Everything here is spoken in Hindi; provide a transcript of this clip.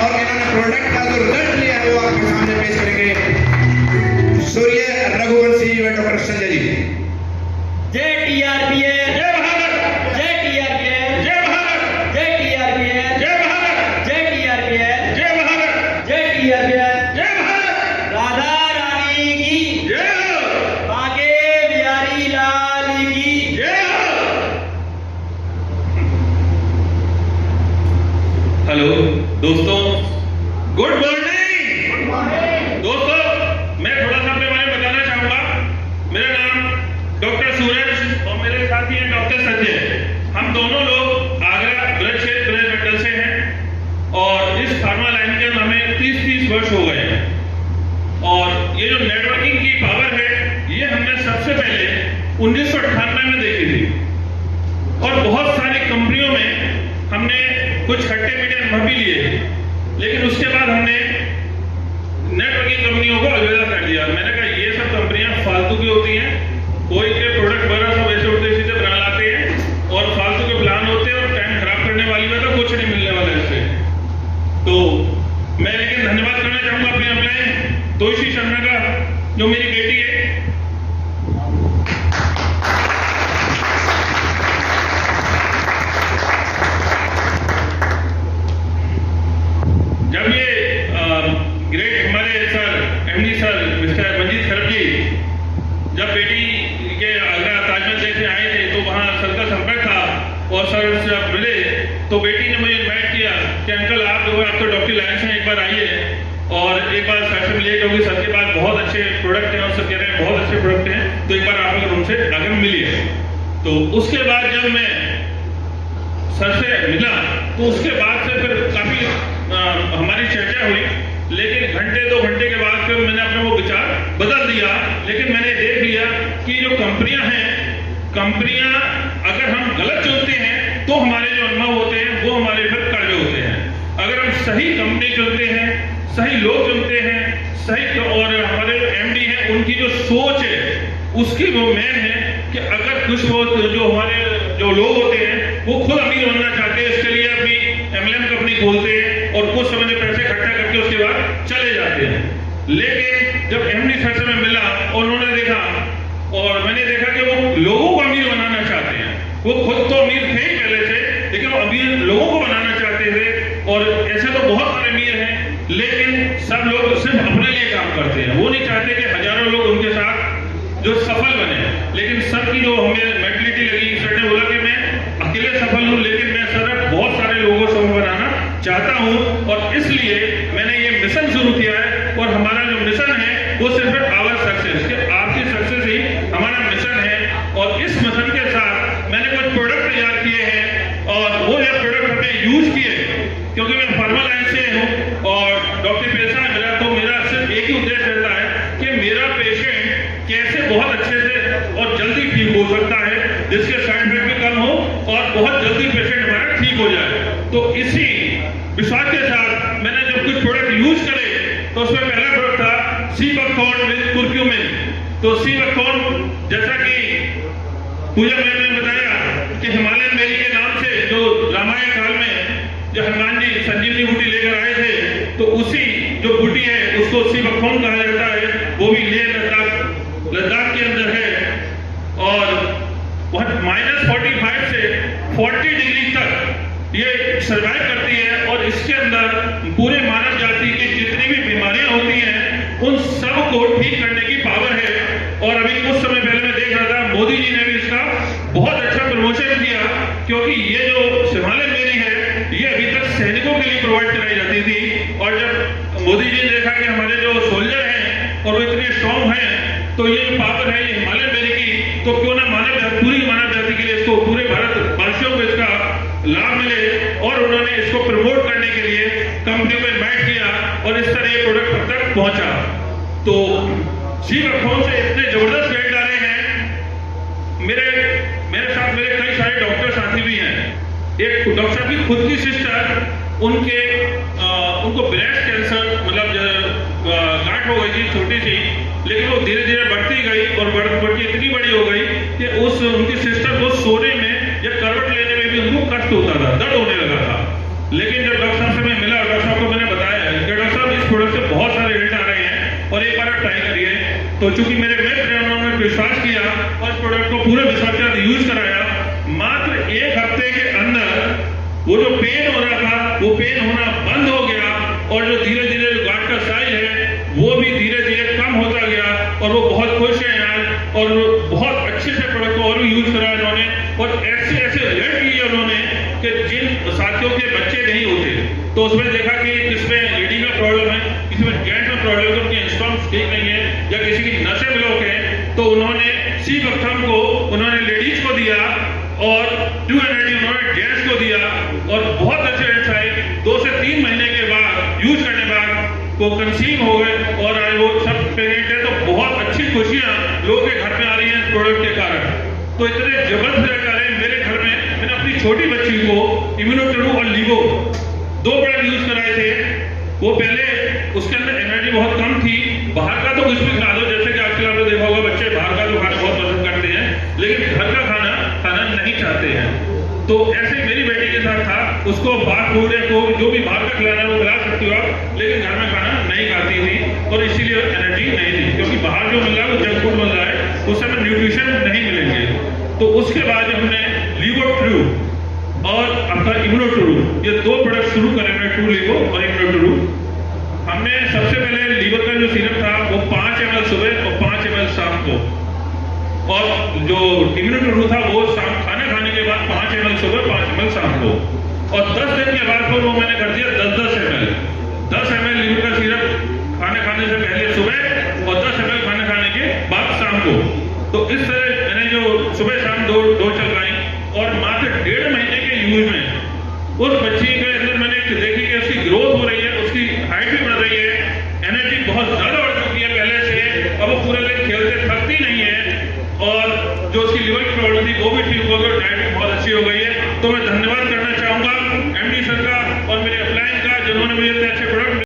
और इन्होंने प्रोडक्ट का जो रिजल्ट लिया है वो आपके सामने पेश करेंगे सूर्य रघुवंशी व डॉक्टर संजय जी। जय टीआरपीएल, जय भारत, जय टीआरपीएल, जय भारत, जय टीआरपीएल, जय भारत, जय टीआरपीएल, जय भारत, जय टीआरपीएल, जय भारत, राधा रानी की जय हो, बाके बिहारी लाल की जय हो। हेलो दोस्तों, गुड मॉर्निंग दोस्तों। मैं थोड़ा सा अपने बारे में बताना चाहूंगा। मेरा नाम डॉक्टर सूरज और मेरे साथी हैं डॉक्टर संजय। हम दोनों लोग आगरा ब्लड क्षेत्र ब्लड मंडल से हैं और इस फार्मा लाइन के हमें 30 वर्ष हो गए हैं। और ये जो नेटवर्किंग की पावर है ये हमने सबसे पहले 1998 में देखी थी और बहुत सारी कंपनियों में हमने कुछ खट्टे मीठे अनुभव भी लिए, लेकिन उसके बाद हमने नेटवर्किंग कंपनियों को अलविदा कर दिया। मैंने कहा ये सब कंपनियां फालतू की होती हैं, कोई के प्रोडक्ट बना सब ऐसे उल्टे सीधे बना लाते हैं और फालतू के प्लान होते हैं और टाइम खराब करने वाली में तो कुछ नहीं मिलने वाला इससे। तो मैं लेकिन धन्यवाद करना चाहूंगा अपने अपने तोशी शर्मा का जो मेरी बेटी है। जब ये ग्रेट हमारे sir MD sir mister Manjeet sir ji जब बेटी के आगरा ताजमहल देखने आए थे तो वहाँ सर का संपर्क था और सर से आप मिले तो बेटी ने मुझे इनवाइट किया कि अंकल आप जो है आप तो डॉक्टर लाइन से एक बार आइए और एक बार सर से मिलिए, क्योंकि सर के पास बहुत अच्छे प्रोडक्ट हैं और सर कह रहे हैं बहुत अच्छे प्रोडक्ट हैं, तो एक बार आप लोग उनसे आगे मिलिए। तो उसके बाद जब मैं सर से मिला तो उसके बाद से फिर काफी हमारी चर्चा हुई, लेकिन घंटे 2 घंटे के बाद फिर मैंने अपना वो विचार बदल दिया। लेकिन मैंने देख लिया कि जो कंपनियां हैं, कंपनियां अगर हम गलत चुनते हैं तो हमारे जो अनुभव होते हैं वो हमारे फिर कड़वे होते हैं। अगर हम सही कंपनी चुनते हैं, सही लोग चुनते हैं, सही और हमारे जो एमडी हैं उनकी जो सोच है उसकी वो मेन है कि अगर कुछ वो जो हमारे जो लोग होते हैं वो खुद अमीर बनना चाहते हैं, इसके लिए अपनी एमएलएम कंपनी खोलते हैं और कुछ समय में पैसे इकट्ठा करके उसके बाद चले जाते हैं। लेकिन जब एमडी सर से मैं मिला और उन्होंने देखा और मैंने देखा कि वो लोगों को अमीर बनाना चाहते हैं। वो खुद तो अमीर थे ही पहले से, लेकिन वो अमीर लोगों को बनाना चाहते थे। और ऐसे तो बहुत सारे अमीर हैं, लेकिन सब लोग सिर्फ अपने लिए काम करते हैं। वो नहीं चाहते कि हजारों लोग उनके साथ जो सफल बने। लेकिन सर की जो हमें मेंटलिटी लगी, सर ने बोला कि मैं अकेले सफल हूं, लेकिन मैं सर बहुत सारे लोगों को बनाना चाहता हूं और इसलिए मैंने ये मिशन शुरू किया है। और हमारा जो मिशन है वो सिर्फ आवर सक्सेस, कि आपकी सक्सेस ही हमारा मिशन है। और इस मिशन के साथ मैंने कुछ प्रोडक्ट तैयार किए हैं और वो ये प्रोडक्ट हमने यूज किए, क्योंकि मैं फार्मा लाइन से हूं और डॉक्टर पेशा है मेरा, तो मेरा सिर्फ एक ही उद्देश्य रहता है कि मेरा पेशेंट कैसे बहुत अच्छे से और जल्दी ठीक हो सकता है, जिसके साइड इफेक्ट भी कम हो और बहुत जल्दी पेशेंट हमारा ठीक हो जाए। तो इसी विश्वास के साथ मैंने जब कुछ प्रोडक्ट यूज करे तो उसमें पहला प्रोडक्ट था सीबकथॉर्न विद कुर्क्यूमिन। तो सीबकथॉर्न, जैसा कि पूजा मैम ने बताया कि हिमालयन बेरी के नाम से जो रामायण काल में जो हनुमान जी संजीवनी बूटी लेकर आए थे, तो उसी जो बूटी है उसको सीबकथॉर्न कहा जाता है। वो भी लेह लद्दाख के अंदर है और वह -45 से 40 डिग्री तक ये सर्वाइव करती है। और इसके अंदर पूरे मानव जाति की जितनी भी बीमारियां होती हैं उन सब को ठीक करने की पावर है। और अभी कुछ समय पहले मैं देख रहा था मोदी जी ने भी इसका बहुत अच्छा प्रमोशन किया, क्योंकि ये जो हिमालयन बेरी है ये अभी तक सैनिकों के लिए प्रोवाइड कराई जाती थी। और जब मोदी जी ने देखा कि हमारे जो सोल्जर हैं और वो इतने स्ट्रॉन्ग हैं, तो ये जो पावर है ये हिमालयन बेरी की, तो क्यों ना पूरी मानव जाति के लिए इसको, पूरे भारत वासियों को इसका लाभ मिले। और उन्होंने इसको प्रमोट करने के लिए कंपनी को इन्वाइट किया और इस तरह ये प्रोडक्ट अब तक पहुंचा। तो सीबकथॉर्न से इतने जबरदस्त रिजल्ट आ रहे हैं। मेरे साथ मेरे कई सारे डॉक्टर साथी भी हैं। एक डॉक्टर साहब की खुद की सिस्टर, उनको ब्रेस्ट कैंसर मतलब गांठ हो गई थी छोटी सी, लेकिन वो धीरे धीरे बढ़ती गई और बढ़ के इतनी बड़ी हो गई कि उनकी सिस्टर को सोने में या करवट लेने में भी उनको कष्ट होता था, दर्द होने लगा था। लेकिन जब डॉक्टर साहब से मैं मिला, डॉक्टर साहब को मैंने बताया बार ट्राई करिए। तो चूंकि मेरे मित्र हैं, उन्होंने विश्वास किया और इस प्रोडक्ट को पूरे विश्वास के साथ यूज कराया। मात्र 1 हफ्ते के अंदर वो जो पेन हो रहा था वो पेन होना बंद हो गया और जो धीरे धीरे गांठ का साइज है वो भी धीरे धीरे कम होता गया और वो बहुत खुश हैं आज और बहुत अच्छे से प्रोडक्ट को और भी यूज करा इन्होंने और ऐसे ऐसे रिजल्ट लिए उन्होंने कि जिन साथियों के बच्चे नहीं होते तो उसमें देखा कि किसमें लेडी का प्रॉब्लम है, किसी में जेंट में प्रॉब्लम है, उनके इंस्टॉम्स ठीक नहीं है या किसी की नसें ब्लॉक है, तो उन्होंने सी बख्तम को उन्होंने लेडीज को दिया और ट्रू एनर्जी उन्होंने जेंट्स को दिया और बहुत अच्छे रिजल्ट आए। 2 से 3 महीने के बाद यूज करने बाद वो कंसीव हो गए और आज वो सब प्रेग्नेंट है। तो बहुत अच्छी खुशियां लोगों के घर में आ रही हैं इस प्रोडक्ट के कारण। तो इतने जबरदस्त रिजल्ट आ रहे हैं। मेरे घर में मैंने अपनी छोटी बच्ची को इम्यूनोट्रू और लीवो 2 प्रोडक्ट यूज कराए थे। वो पहले उसके अंदर एनर्जी बहुत कम थी। बाहर का तो कुछ भी खा लो, जैसे कि आजकल आपने देखा होगा बच्चे बाहर का तो खाना बहुत पसंद करते हैं लेकिन घर का खाना खाना नहीं चाहते हैं। तो ऐसे मेरी बेटी के साथ था, उसको फास्ट फूड या जो भी बाहर का खिलाना है वो खिला सकती हो आप, लेकिन घर में खाना नहीं खाती थी और इसीलिए एनर्जी नहीं थी, क्योंकि बाहर जो मिल रहा है वो जंक फूड मिल रहा है, उससे हमें न्यूट्रिशन नहीं मिलेंगे। तो उसके बाद जब हमने लीवोट्रू और आपका इम्यूनोट्रू ये 2 प्रोडक्ट शुरू करे, हमने ट्रू लीवो और इम्यूनोट्रू। हमने सबसे पहले लीवर का जो सीरप था वो 5 ml सुबह और 5 ml शाम को, और जो इम्यूनोट्रू था वो शाम खाना खाने के बाद 5 ml सुबह 5 ml शाम को, और 10 दिन के बाद वो मैंने कर दिया 10 ml 10 ml लीवर का सीरप खाना खाने से पहले सुबह और 10 ml खाना खाने के बाद शाम को। तो इस तरह मैंने जो सुबह शाम दो चलवाई और मात्र 1.5 महीने के यूज में उस बच्ची के अंदर मैंने देखी कि उसकी ग्रोथ हो रही है, उसकी हाइट भी बढ़ रही है, एनर्जी बहुत ज्यादा बढ़ चुकी है पहले से, अब वो पूरे दिन खेलते थकती नहीं है और जो उसकी लिवर की प्रॉब्लम थी वो भी ठीक हो गई, डाइट भी बहुत अच्छी हो गई है। तो मैं धन्यवाद करना चाहूंगा एमडी सर का और मेरे अपलाइन का, जिन्होंने मुझे इतने अच्छे प्रोडक्ट